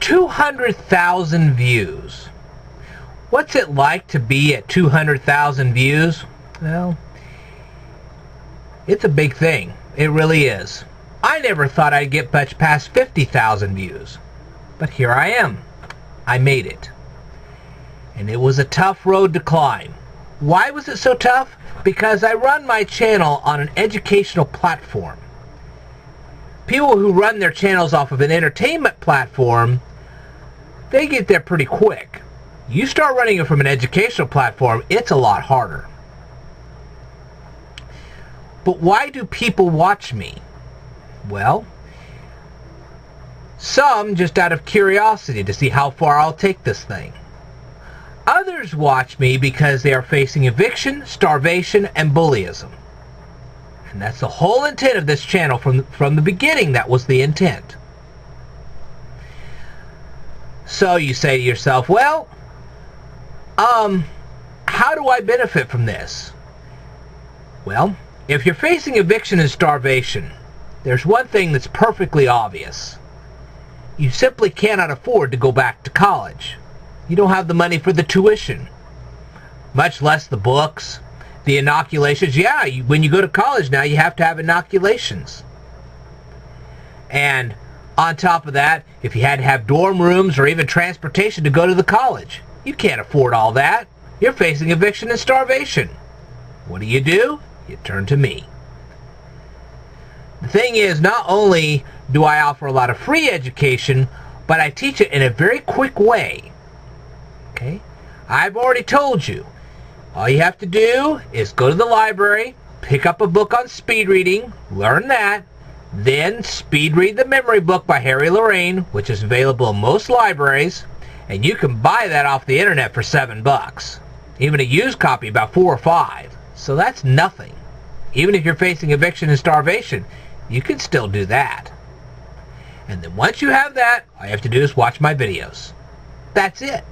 200,000 views. What's it like to be at 200,000 views? Well, it's a big thing. It really is. I never thought I'd get much past 50,000 views. But here I am. I made it. And it was a tough road to climb. Why was it so tough? Because I run my channel on an educational platform. People who run their channels off of an entertainment platform, they get there pretty quick. You start running it from an educational platform, it's a lot harder. But why do people watch me? Well, some just out of curiosity to see how far I'll take this thing. Others watch me because they are facing eviction, starvation, and bullyism. And that's the whole intent of this channel from the beginning. That was the intent. So you say to yourself, well, how do I benefit from this? Well, if you're facing eviction and starvation, there's one thing that's perfectly obvious. You simply cannot afford to go back to college. You don't have the money for the tuition, much less the books, the inoculations. Yeah, when you go to college now, you have to have inoculations. And on top of that, if you had to have dorm rooms or even transportation to go to the college, you can't afford all that. You're facing eviction and starvation. What do? You turn to me. The thing is, not only do I offer a lot of free education, but I teach it in a very quick way. Okay? I've already told you. All you have to do is go to the library, pick up a book on speed reading, learn that, then speed read the memory book by Harry Lorraine, which is available in most libraries, and you can buy that off the internet for $7. Even a used copy about $4 or $5. So that's nothing. Even if you're facing eviction and starvation, you can still do that. And then once you have that, all you have to do is watch my videos. That's it.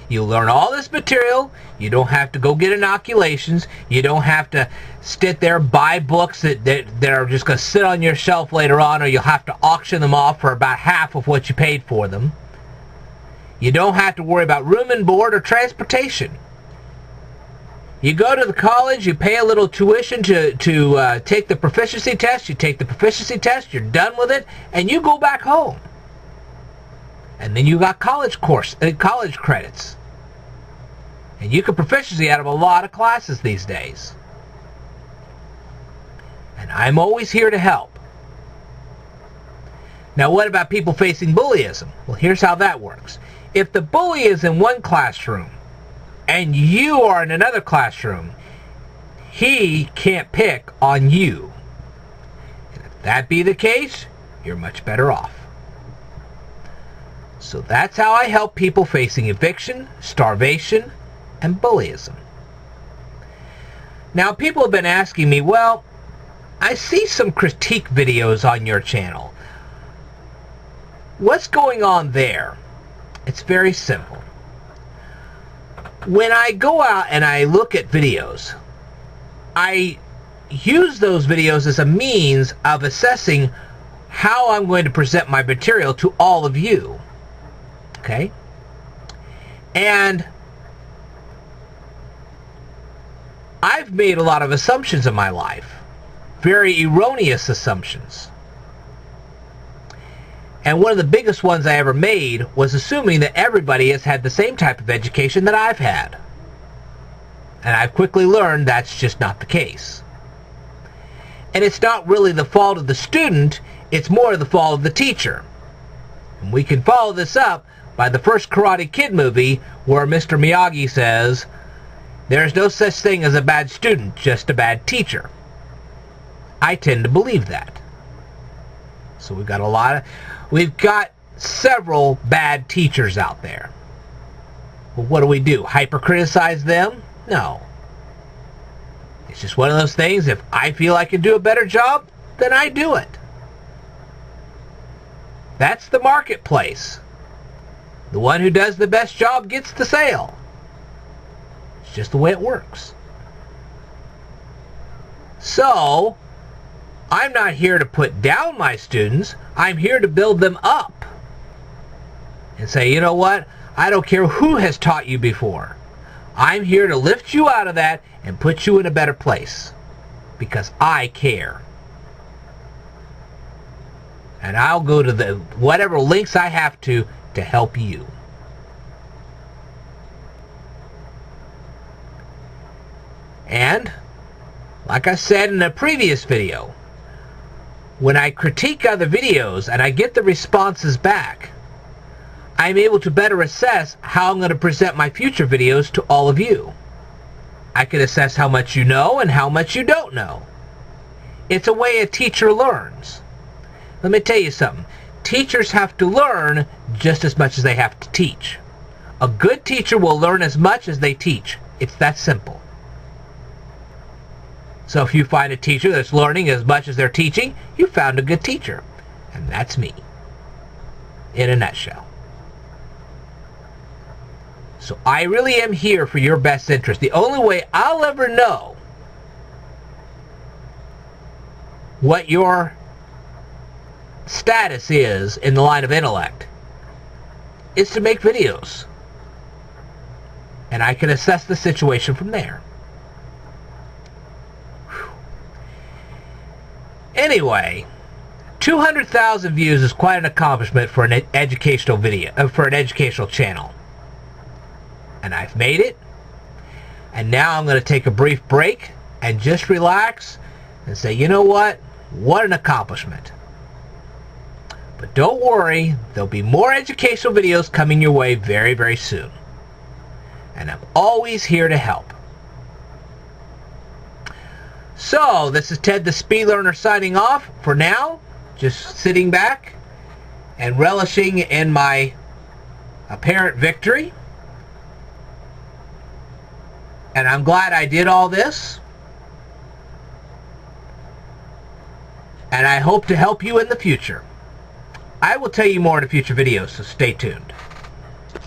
You'll learn all this material. You don't have to go get inoculations. You don't have to sit there and buy books that are just going to sit on your shelf later on, or you'll have to auction them off for about half of what you paid for them. You don't have to worry about room and board or transportation. You go to the college, you pay a little tuition to take the proficiency test. You take the proficiency test, you're done with it, and you go back home. And then you got college credits. And you get proficiency out of a lot of classes these days. And I'm always here to help. Now, what about people facing bullyism? Well, here's how that works. If the bully is in one classroom and you are in another classroom, he can't pick on you. And if that be the case, you're much better off. So that's how I help people facing eviction, starvation, and bullyism. Now, people have been asking me, well, I see some critique videos on your channel. What's going on there? It's very simple. When I go out and I look at videos, I use those videos as a means of assessing how I'm going to present my material to all of you. Okay? And I've made a lot of assumptions in my life. Very erroneous assumptions. And one of the biggest ones I ever made was assuming that everybody has had the same type of education that I've had. And I've quickly learned that's just not the case. And it's not really the fault of the student, it's more the fault of the teacher. And we can follow this up by the first Karate Kid movie, where Mr. Miyagi says, "There's no such thing as a bad student, just a bad teacher." I tend to believe that. So we've got several bad teachers out there. Well, what do? Hyper-criticize them? No. It's just one of those things, if I feel I can do a better job, then I do it. That's the marketplace. The one who does the best job gets the sale. It's just the way it works. So, I'm not here to put down my students. I'm here to build them up. and say, you know what? I don't care who has taught you before. I'm here to lift you out of that and put you in a better place because I care. And I'll go to the whatever links I have to help you. And, like I said in a previous video, when I critique other videos and I get the responses back, I'm able to better assess how I'm going to present my future videos to all of you. I can assess how much you know and how much you don't know. It's a way a teacher learns. Let me tell you something. Teachers have to learn just as much as they have to teach. A good teacher will learn as much as they teach. It's that simple. So if you find a teacher that's learning as much as they're teaching, you found a good teacher. And that's me. In a nutshell. So I really am here for your best interest. The only way I'll ever know what your status is in the line of intellect is to make videos. And I can assess the situation from there. Whew. Anyway, 200,000 views is quite an accomplishment for an educational video, for an educational channel. And I've made it. And now I'm going to take a brief break and just relax and say, you know what? What an accomplishment. But don't worry, there'll be more educational videos coming your way very, very soon. And I'm always here to help. So, this is Ted the Speed Learner signing off for now. Just sitting back and relishing in my apparent victory. And I'm glad I did all this. And I hope to help you in the future. I will tell you more in a future video, so stay tuned.